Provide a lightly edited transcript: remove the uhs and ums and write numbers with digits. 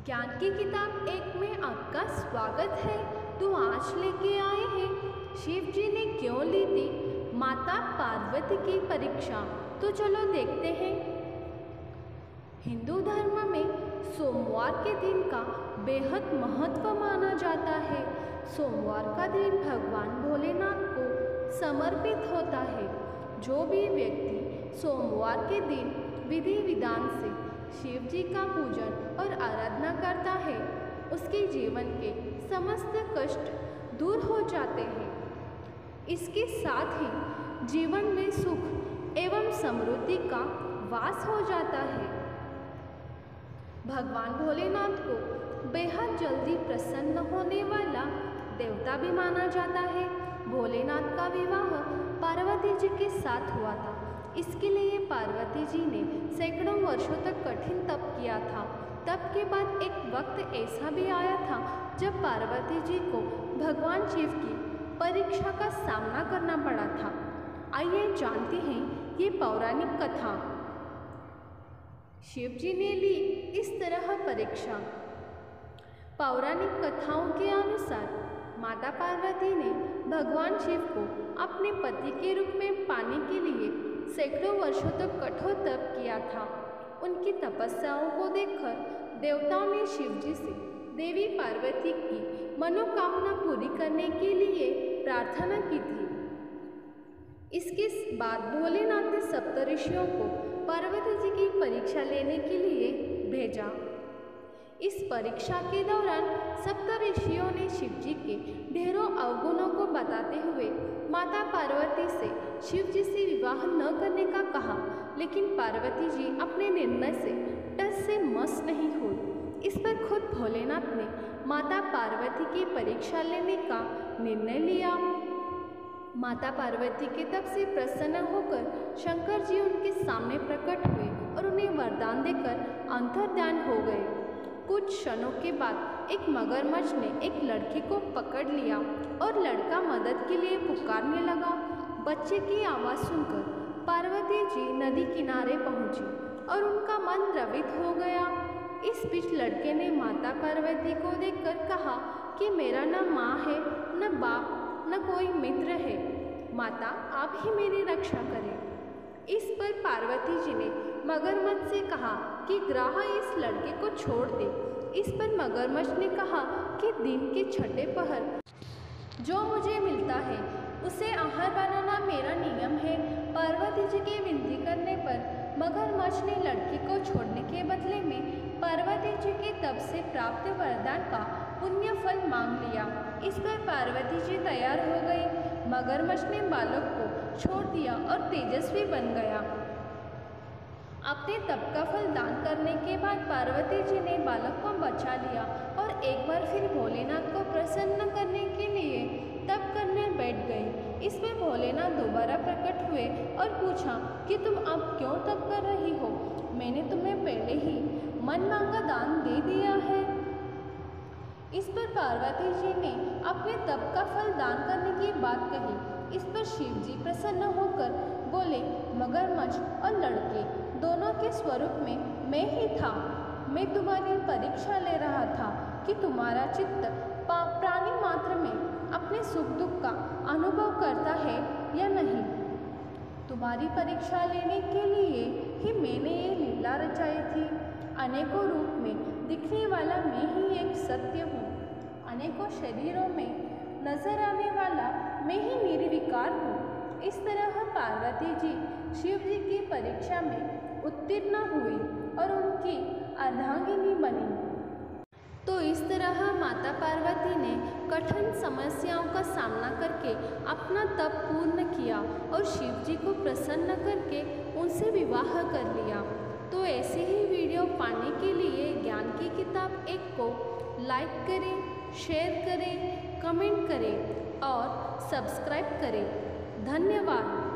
ज्ञान की किताब एक में आपका स्वागत है। तो आज लेके आए हैं शिव जी ने क्यों ली थी माता पार्वती की परीक्षा। तो चलो देखते हैं। हिंदू धर्म में सोमवार के दिन का बेहद महत्व माना जाता है। सोमवार का दिन भगवान भोलेनाथ को समर्पित होता है। जो भी व्यक्ति सोमवार के दिन विधि विधान से शिव जी का पूजन और आराधना करता है उसके जीवन के समस्त कष्ट दूर हो जाते हैं। इसके साथ ही जीवन में सुख एवं समृद्धि का वास हो जाता है। भगवान भोलेनाथ को बेहद जल्दी प्रसन्न होने वाला देवता भी माना जाता है। भोलेनाथ का विवाह पार्वती जी के साथ हुआ था। इसके लिए पार्वती जी ने सैकड़ों वर्षों तक कठिन तप किया था। तप के बाद एक वक्त ऐसा भी आया था जब पार्वती जी को भगवान शिव की परीक्षा का सामना करना पड़ा था। आइए जानते हैं ये पौराणिक कथा। शिव जी ने ली इस तरह परीक्षा। पौराणिक कथाओं के अनुसार माता पार्वती ने भगवान शिव को अपने पति के रूप में पाने के लिए सैकड़ों वर्षों तक कठोर तप किया था। उनकी तपस्याओं को देखकर देवताओं ने शिव जी से देवी पार्वती की मनोकामना पूरी करने के लिए प्रार्थना की थी। इसके बाद भोलेनाथ ने सप्तऋषियों को पार्वती जी की परीक्षा लेने के लिए भेजा। इस परीक्षा के दौरान सप्तऋषियों ने शिव जी के ढेरों अवगुणों को बताते हुए माता पार्वती से शिव जी से विवाह न करने का कहा, लेकिन पार्वती जी अपने निर्णय से टस से मस नहीं हुई। इस पर खुद भोलेनाथ ने माता पार्वती की परीक्षा लेने का निर्णय लिया। माता पार्वती के तप से प्रसन्न होकर शंकर जी उनके सामने प्रकट हुए और उन्हें वरदान देकर अंतर्ध्यान हो गए। कुछ क्षणों के बाद एक मगरमच्छ ने एक लड़के को पकड़ लिया और लड़का मदद के लिए पुकारने लगा। बच्चे की आवाज़ सुनकर पार्वती जी नदी किनारे पहुंची और उनका मन द्रवित हो गया। इस बीच लड़के ने माता पार्वती को देखकर कहा कि मेरा न माँ है, न बाप, न कोई मित्र है। माता आप ही मेरी रक्षा करें। इस पर पार्वती जी ने मगरमच्छ से कहा कि ग्राह इस लड़के को छोड़ दे। इस पर मगरमच्छ ने कहा कि दिन के छठे पहर जो मुझे मिलता है उसे आहार बनाना मेरा नियम है। पार्वती जी के विनती करने पर मगरमच्छ ने लड़के को छोड़ने के बदले में पार्वती जी के तप से प्राप्त वरदान का पुण्य फल मांग लिया। इस पर पार्वती जी तैयार हो गई। मगरमच्छ ने बालक को छोड़ दिया और तेजस्वी बन गया। अपने तप का फल दान करने के बाद पार्वती जी ने बालक को बचा लिया और एक बार फिर भोलेनाथ को प्रसन्न करने के लिए तप करने बैठ गए। इसमें भोलेनाथ दोबारा प्रकट हुए और पूछा कि तुम अब क्यों तप कर रही हो? मैंने तुम्हें पहले ही मन मांगा दान दे दिया है। इस पर पार्वती जी ने अपने तप का फल दान करने की बात कही। इस पर शिव जी प्रसन्न होकर बोले, मगरमच्छ और लड़के दोनों के स्वरूप में मैं ही था। मैं तुम्हारी परीक्षा ले रहा था कि तुम्हारा चित्त प्राणी मात्र में अपने सुख दुख का अनुभव करता है या नहीं। तुम्हारी परीक्षा लेने के लिए ही मैंने ये लीला रचाई थी। अनेकों रूप में दिखने वाला मैं ही एक सत्य हूँ। अनेकों शरीरों में नजर आने वाला मैं ही निर्विकार हूँ। इस तरह पार्वती जी शिव जी की परीक्षा में उत्तीर्ण हुई और उनकी अर्धांगिनी बनी। तो इस तरह माता पार्वती ने कठिन समस्याओं का सामना करके अपना तप पूर्ण किया और शिव जी को प्रसन्न करके उनसे विवाह कर लिया। तो ऐसे ही वीडियो पाने के लिए ज्ञान की किताब एक को लाइक करें, शेयर करें, कमेंट करें और सब्सक्राइब करें। धन्यवाद।